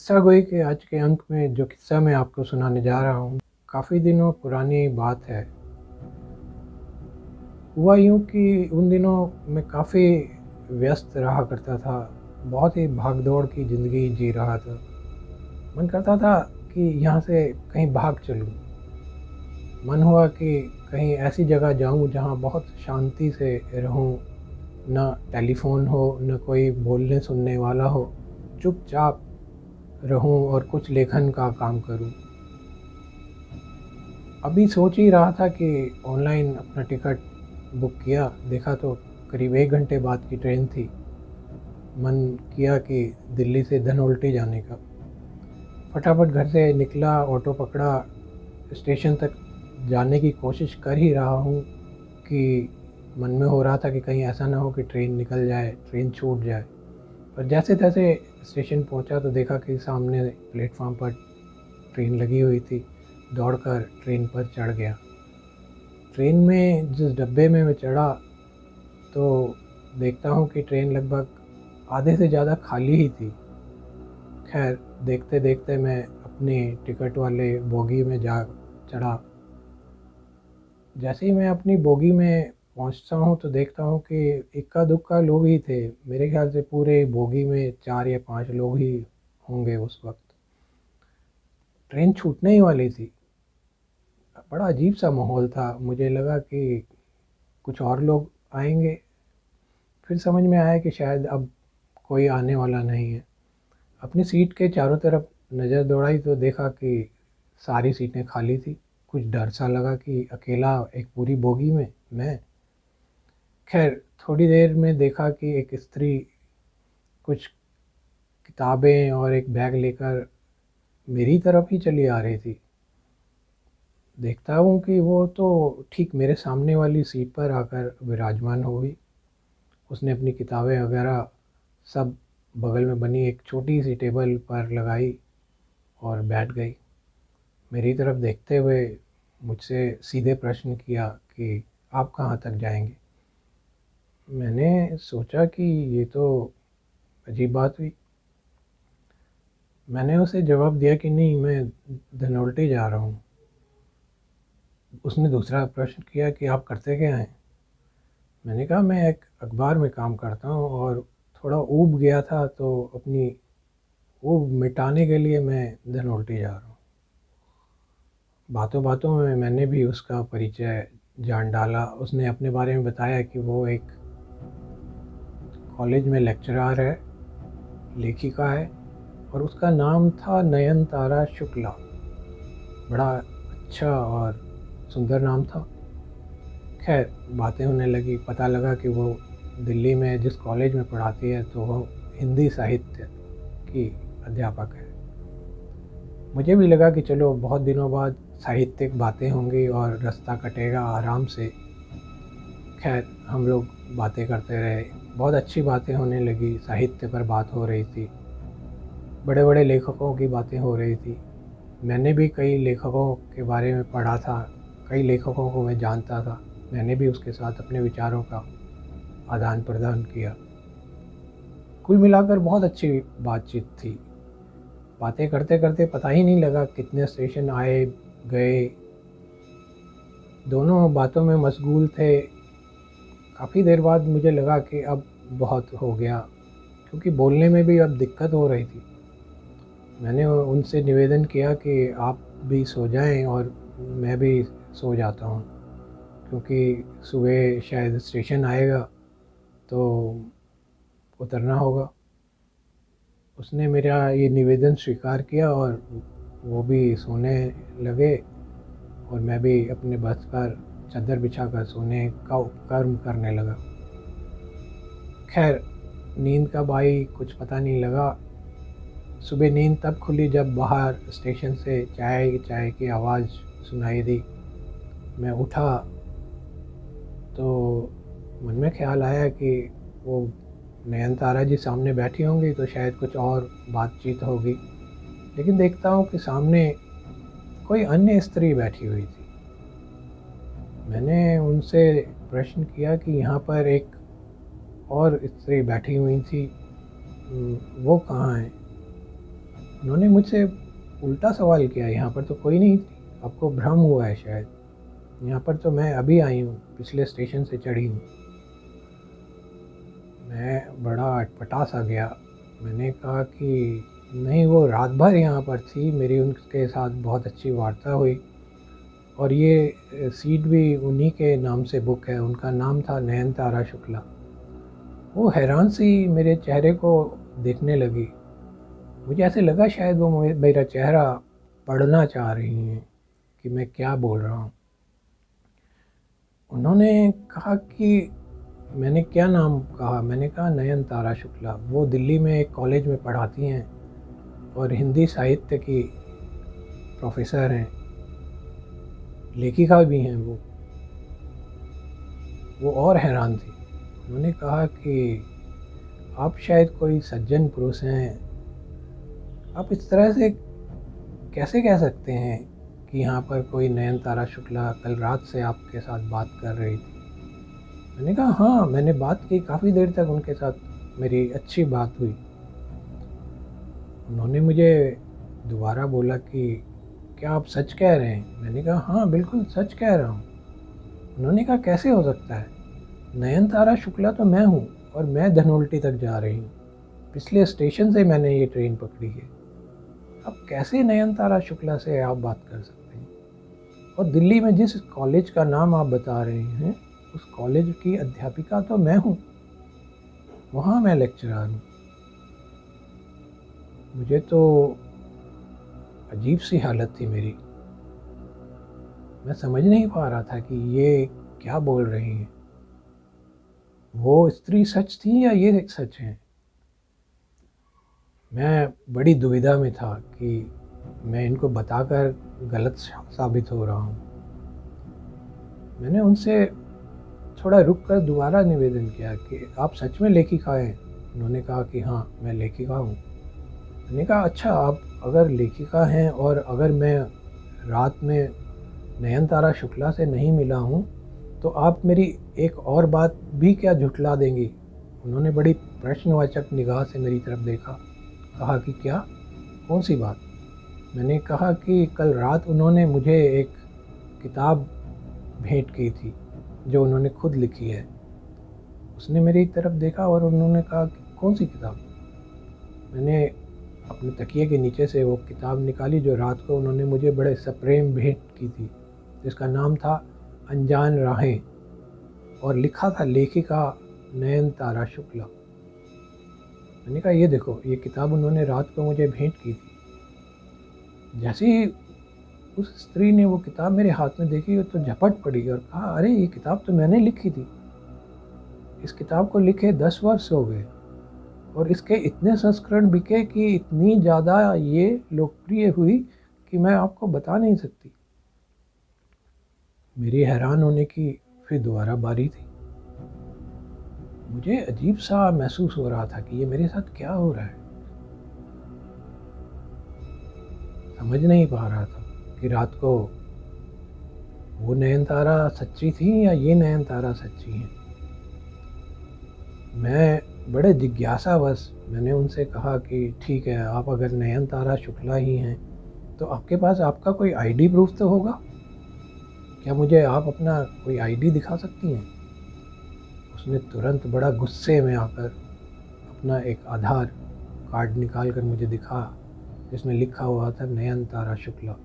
किस्सा गोई के आज के अंक में जो किस्सा मैं आपको सुनाने जा रहा हूँ, काफ़ी दिनों पुरानी बात है। हुआ यूँ कि उन दिनों मैं काफ़ी व्यस्त रहा करता था, बहुत ही भाग-दौड़ की ज़िंदगी जी रहा था। मन करता था कि यहाँ से कहीं भाग चलूँ। मन हुआ कि कहीं ऐसी जगह जाऊँ जहाँ बहुत शांति से रहूँ, ना टेलीफ़ोन हो, ना कोई बोलने-सुनने वाला हो, चुपचाप रहूँ और कुछ लेखन का काम करूँ। अभी सोच ही रहा था कि ऑनलाइन अपना टिकट बुक किया, देखा तो करीब 1 घंटे बाद की ट्रेन थी। मन किया कि दिल्ली से धनोल्टी जाने का। फटाफट घर से निकला, ऑटो पकड़ा, स्टेशन तक जाने की कोशिश कर ही रहा हूँ कि मन में हो रहा था कि कहीं ऐसा ना हो कि ट्रेन निकल जाए, ट्रेन छूट जाए। पर जैसे-तैसे स्टेशन पहुँचा तो देखा कि सामने प्लेटफ़ॉर्म पर ट्रेन लगी हुई थी। दौड़कर ट्रेन पर चढ़ गया। ट्रेन में जिस डब्बे में मैं चढ़ा तो देखता हूँ कि ट्रेन लगभग आधे से ज़्यादा खाली ही थी। ख़ैर देखते-देखते मैं अपने टिकट वाले बोगी में जा चढ़ा। जैसे ही मैं अपनी बोगी में पहुँचता हूँ तो देखता हूँ कि इक्का-दुक्का लोग ही थे। मेरे ख़्याल से पूरे बोगी में 4 या 5 लोग ही होंगे उस वक़्त। ट्रेन छूटने ही वाली थी। बड़ा अजीब-सा माहौल था। मुझे लगा कि कुछ और लोग आएँगे। फिर समझ में आया कि शायद अब कोई आने वाला नहीं है। अपनी सीट के चारों तरफ नज़र दौड़ाई तो देखा कि सारी सीटें खाली थी। कुछ डर सा लगा कि अकेला एक पूरी बोगी में मैं। ख़ैर थोड़ी देर में देखा कि एक स्त्री कुछ किताबें और एक बैग लेकर मेरी तरफ ही चली आ रही थी। देखता हूँ कि वो तो ठीक मेरे सामने वाली सीट पर आकर विराजमान हो गई। उसने अपनी किताबें वग़ैरह सब बगल में बनी एक छोटी-सी टेबल पर लगाई और बैठ गई। मेरी तरफ देखते हुए मुझसे सीधे प्रश्न किया कि आप कहाँ तक जाएँगे? मैंने सोचा कि ये तो अजीब बात हुई। मैंने उसे जवाब दिया कि नहीं, मैं धनोल्टी जा रहा हूँ। उसने दूसरा प्रश्न किया कि आप करते क्या हैं? मैंने कहा मैं एक अखबार में काम करता हूँ और थोड़ा ऊब गया था तो अपनी ऊब मिटाने के लिए मैं धनोल्टी जा रहा हूँ। बातों-बातों में मैंने भी उसका परिचय जान डाला। उसने अपने बारे में बताया कि वो एक कॉलेज में लेक्चरर है, लेखिका है और उसका नाम था नयनतारा शुक्ला। बड़ा अच्छा और सुंदर नाम था। ख़ैर बातें होने लगी, पता लगा कि वो दिल्ली में जिस कॉलेज में पढ़ाती है तो वो हिंदी साहित्य की अध्यापक है। मुझे भी लगा कि चलो बहुत दिनों बाद साहित्यिक बातें होंगी और रास्ता कटेगा आराम से। ख़ैर हम लोग बातें करते रहे, बहुत अच्छी बातें होने लगी, साहित्य पर बात हो रही थी, बड़े-बड़े लेखकों की बातें हो रही थी। मैंने भी कई लेखकों के बारे में पढ़ा था, कई लेखकों को मैं जानता था। मैंने भी उसके साथ अपने विचारों का आदान-प्रदान किया। कुल मिलाकर बहुत अच्छी बातचीत थी। बातें करते-करते पता ही नहीं लगा कितने स्टेशन आए, गए। दोनों बातों में मशगूल थे। काफ़ी देर बाद मुझे लगा कि अब बहुत हो गया, क्योंकि बोलने में भी अब दिक्कत हो रही थी। मैंने उनसे निवेदन किया कि आप भी सो जाएँ और मैं भी सो जाता हूँ, क्योंकि सुबह शायद स्टेशन आएगा तो उतरना होगा। उसने मेरा ये निवेदन स्वीकार किया और वो भी सोने लगे और मैं भी अपने बर्थ पर चादर बिछाकर सोने का उपक्रम करने लगा। ख़ैर नींद कब आई कुछ पता नहीं लगा। सुबह नींद तब खुली जब बाहर स्टेशन से चाय चाय की आवाज़ सुनाई दी। मैं उठा तो मन में ख़्याल आया कि वो नयनतारा जी सामने बैठी होंगी तो शायद कुछ और बातचीत होगी। लेकिन देखता हूँ कि सामने कोई अन्य स्त्री बैठी हुई थी। मैंने उनसे प्रश्न किया कि यहाँ पर एक और स्त्री बैठी हुई थी, वो कहाँ है? उन्होंने मुझसे उल्टा सवाल किया, यहाँ पर तो कोई नहीं थी, आपको भ्रम हुआ है शायद, यहाँ पर तो मैं अभी आई हूँ, पिछले स्टेशन से चढ़ी हूँ। मैं बड़ा अटपटा सा गया। मैंने कहा कि नहीं, वो रात भर यहाँ पर थी, मेरी उनके साथ बहुत अच्छी वार्ता हुई, और ये सीट भी उन्हीं के नाम से बुक है। उनका नाम था नयनतारा शुक्ला। वो हैरान सी मेरे चेहरे को देखने लगी। मुझे ऐसे लगा शायद वो मेरा चेहरा पढ़ना चाह रही हैं कि मैं क्या बोल रहा हूँ। उन्होंने कहा कि मैंने क्या नाम कहा? मैंने कहा नयनतारा शुक्ला। वो दिल्ली में एक कॉलेज में पढ़ाती हैं और हिंदी साहित्य की प्रोफेसर हैं, लेखिका भी हैं वो और हैरान थी। उन्होंने कहा कि आप शायद कोई सज्जन पुरुष हैं, आप इस तरह से कैसे कह सकते हैं कि यहाँ पर कोई नयनतारा शुक्ला कल रात से आपके साथ बात कर रही थी? मैंने कहा हाँ, मैंने बात की, काफ़ी देर तक उनके साथ मेरी अच्छी बात हुई। उन्होंने मुझे दोबारा बोला कि क्या आप सच कह रहे हैं? मैंने कहा हाँ, बिल्कुल सच कह रहा हूँ। उन्होंने कहा कैसे हो सकता है? नयनतारा शुक्ला तो मैं हूँ और मैं धनोल्टी तक जा रही हूँ। पिछले स्टेशन से मैंने ये ट्रेन पकड़ी है। अब कैसे नयनतारा शुक्ला से आप बात कर सकते हैं? और दिल्ली में जिस कॉलेज का नाम आप बता रहे हैं, उस कॉलेज की अध्यापिका तो मैं हूँ, वहाँ मैं लेक्चरर हूँ। मुझे तो अजीब सी हालत थी मेरी। मैं समझ नहीं पा रहा था कि ये क्या बोल रही हैं। वो स्त्री सच थी या ये सच हैं? मैं बड़ी दुविधा में था कि मैं इनको बताकर गलत साबित हो रहा हूँ। मैंने उनसे थोड़ा रुक कर दोबारा निवेदन किया कि आप सच में लेखिका हैं? उन्होंने कहा कि हाँ, मैं लेखिका हूँ। मैंने कहा अच्छा, आप अगर लेखिका हैं और अगर मैं रात में नयनतारा शुक्ला से नहीं मिला हूँ, तो आप मेरी एक और बात भी क्या झुठला देंगी? उन्होंने बड़ी प्रश्नवाचक निगाह से मेरी तरफ देखा। कहा कि क्या? कौन सी बात? मैंने कहा कि कल रात उन्होंने मुझे एक किताब भेंट की थी, जो उन्होंने खुद लिखी है। उसने मेरी तरफ देखा और उन्होंने कहा कि कौन सी किताब? मैंने अपने तकिए के नीचे से वो किताब निकाली जो रात को उन्होंने मुझे बड़े सप्रेम भेंट की थी, जिसका नाम था अनजान राहें, और लिखा था लेखिका नयनतारा शुक्ला। मैंने कहा ये देखो, ये किताब उन्होंने रात को मुझे भेंट की थी। जैसे ही उस स्त्री ने वो किताब मेरे हाथ में देखी तो झपट पड़ी और कहा, अरे ये किताब तो मैंने लिखी थी। इस किताब को लिखे 10 वर्ष हो गए और इसके इतने संस्करण बिके कि इतनी ज़्यादा ये लोकप्रिय हुई कि मैं आपको बता नहीं सकती। मेरी हैरान होने की फिर दोबारा बारी थी। मुझे अजीब सा महसूस हो रहा था कि ये मेरे साथ क्या हो रहा है। समझ नहीं पा रहा था कि रात को वो नयनतारा सच्ची थी या ये नयनतारा सच्ची हैं। मैं बड़े जिज्ञासावश मैंने उनसे कहा कि ठीक है, आप अगर नयनतारा शुक्ला ही हैं, तो आपके पास आपका कोई आईडी प्रूफ तो होगा? क्या मुझे आप अपना कोई आईडी दिखा सकती हैं? उसने तुरंत बड़ा गुस्से में आकर अपना एक आधार कार्ड निकाल कर मुझे दिखा, जिसमें लिखा हुआ था नयनतारा शुक्ला।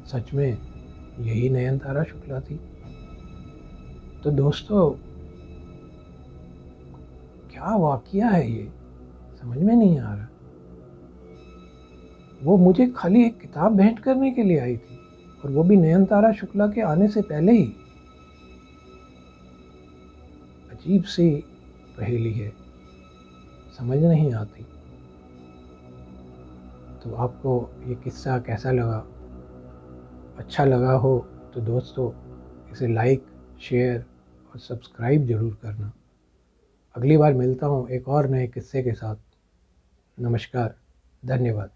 सच में यही नयनतारा शुक्ला थी। तो दोस्तों, क्या वाकया है ये, समझ में नहीं आ रहा। वो मुझे खाली एक किताब भेंट करने के लिए आई थी, और वो भी नयनतारा शुक्ला के आने से पहले ही। अजीब सी पहेली है, समझ नहीं आती। तो आपको ये किस्सा कैसा लगा? अच्छा लगा हो तो दोस्तों इसे लाइक, शेयर और सब्सक्राइब ज़रूर करना। अगली बार मिलता हूँ एक और नए किस्से के साथ। नमस्कार, धन्यवाद।